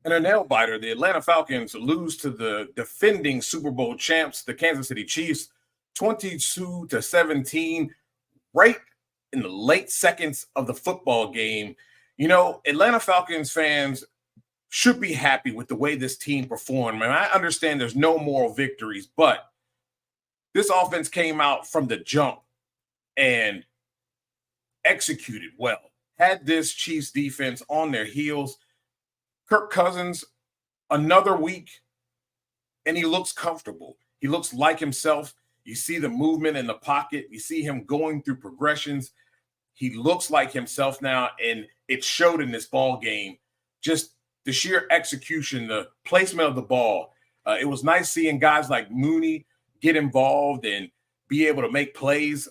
And a nail biter, the Atlanta Falcons lose to the defending Super Bowl champs, the Kansas City Chiefs, 22-17, right in the late seconds of the football game. Atlanta Falcons fans should be happy with the way this team performed. And I understand there's no moral victories, but this offense came out from the jump and executed well. Had this Chiefs defense on their heels. Kirk Cousins, another week, and he looks comfortable. He looks like himself. You see the movement in the pocket. You see him going through progressions. He looks like himself now, and it showed in this ball game. Just the sheer execution, the placement of the ball. It was nice seeing guys like Mooney get involved and be able to make plays,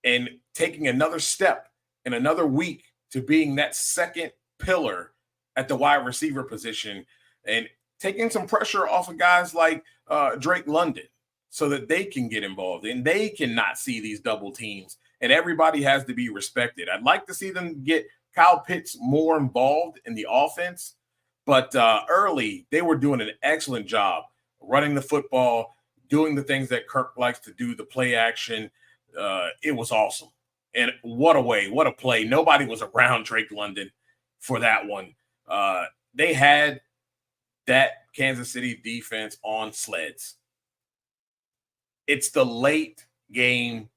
and taking another step in another week to being that second pillar at the wide receiver position, and taking some pressure off of guys like Drake London so that they can get involved and they cannot see these double teams, and everybody has to be respected. I'd like to see them get Kyle Pitts more involved in the offense, but early they were doing an excellent job running the football, doing the things that Kirk likes to do, the play action. It was awesome. And what a play. Nobody was around Drake London for that one. They had that Kansas City defense on sleds. It's the late game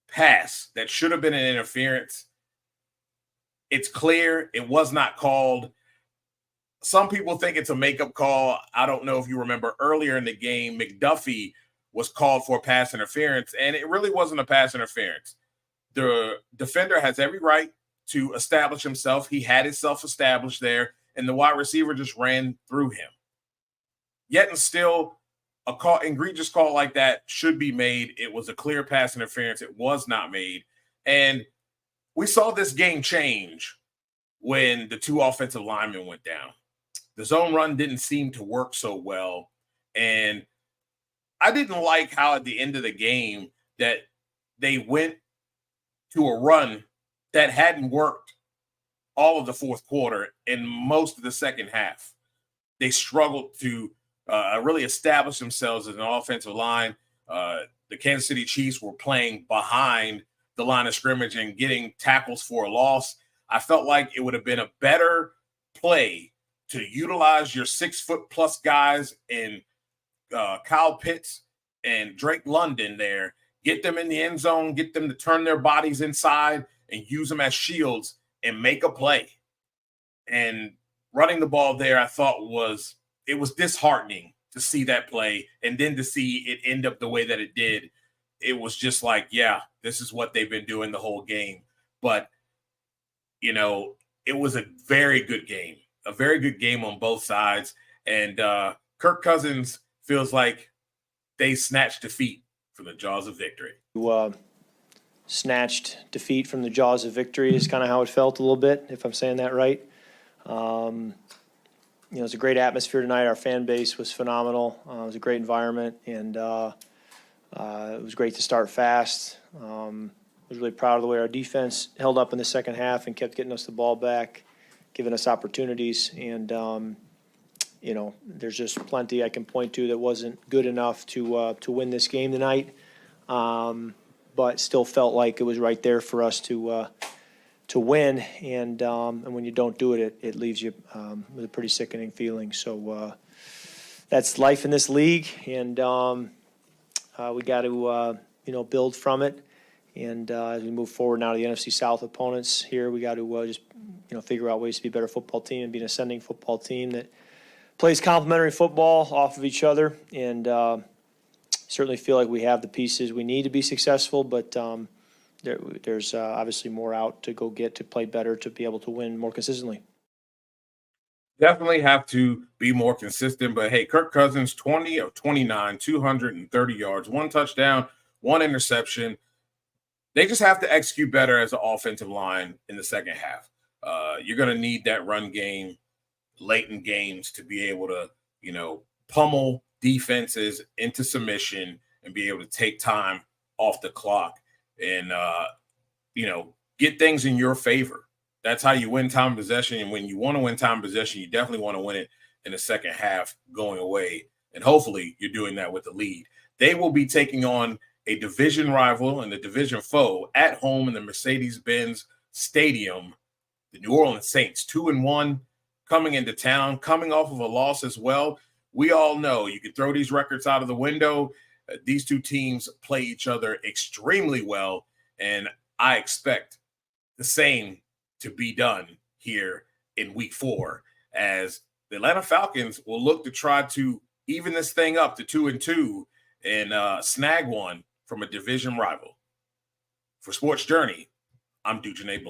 pass that should have been an interference. It's clear it was not called. Some people think it's a makeup call. I don't know if you remember earlier in the game, McDuffie was called for pass interference, and it really wasn't a pass interference. The defender has every right to establish himself. He had himself established there, and the wide receiver just ran through him. Yet and still, a egregious call like that should be made. It was a clear pass interference. It was not made. And we saw this game change when the two offensive linemen went down. The zone run didn't seem to work so well. And I didn't like how at the end of the game that they went to a run that hadn't worked all of the fourth quarter and most of the second half. They struggled to really establish themselves as an offensive line. The Kansas City Chiefs were playing behind the line of scrimmage and getting tackles for a loss. I felt like it would have been a better play to utilize your 6-foot-plus guys in Kyle Pitts and Drake London there, get them in the end zone, get them to turn their bodies inside and use them as shields and make a play. And running the ball there, I thought was disheartening to see that play, and then to see it end up the way that it did. It was just like, yeah, this is what they've been doing the whole game. But, it was a very good game on both sides. And Kirk Cousins feels like they snatched defeat from the jaws of victory. Snatched defeat from the jaws of victory is kind of how it felt a little bit, if I'm saying that right. It was a great atmosphere tonight. Our fan base was phenomenal. It was a great environment, and it was great to start fast. I was really proud of the way our defense held up in the second half and kept getting us the ball back, giving us opportunities. And, there's just plenty I can point to that wasn't good enough to win this game tonight, but still felt like it was right there for us to win. And when you don't do it, it leaves you with a pretty sickening feeling. So that's life in this league, and we got to build from it. And as we move forward now to the NFC South opponents here, we got to just figure out ways to be a better football team and be an ascending football team that plays complementary football off of each other. And certainly feel like we have the pieces we need to be successful, but there's obviously more out to go get to play better, to be able to win more consistently. Definitely have to be more consistent. But, hey, Kirk Cousins, 20 of 29, 230 yards, 1 touchdown, 1 interception. They just have to execute better as an offensive line in the second half. You're going to need that run game late in games to be able to, pummel defenses into submission and be able to take time off the clock and, get things in your favor. That's how you win time possession. And when you want to win time possession, you definitely want to win it in the second half going away. And hopefully you're doing that with the lead. They will be taking on a division rival and a division foe at home in the Mercedes-Benz Stadium, the New Orleans Saints, 2-1, coming into town, coming off of a loss as well. We all know you can throw these records out of the window. These two teams play each other extremely well, and I expect the same to be done here in week 4, as the Atlanta Falcons will look to try to even this thing up to 2-2 and snag one from a division rival. For Sports Journey, I'm Dujane Blank.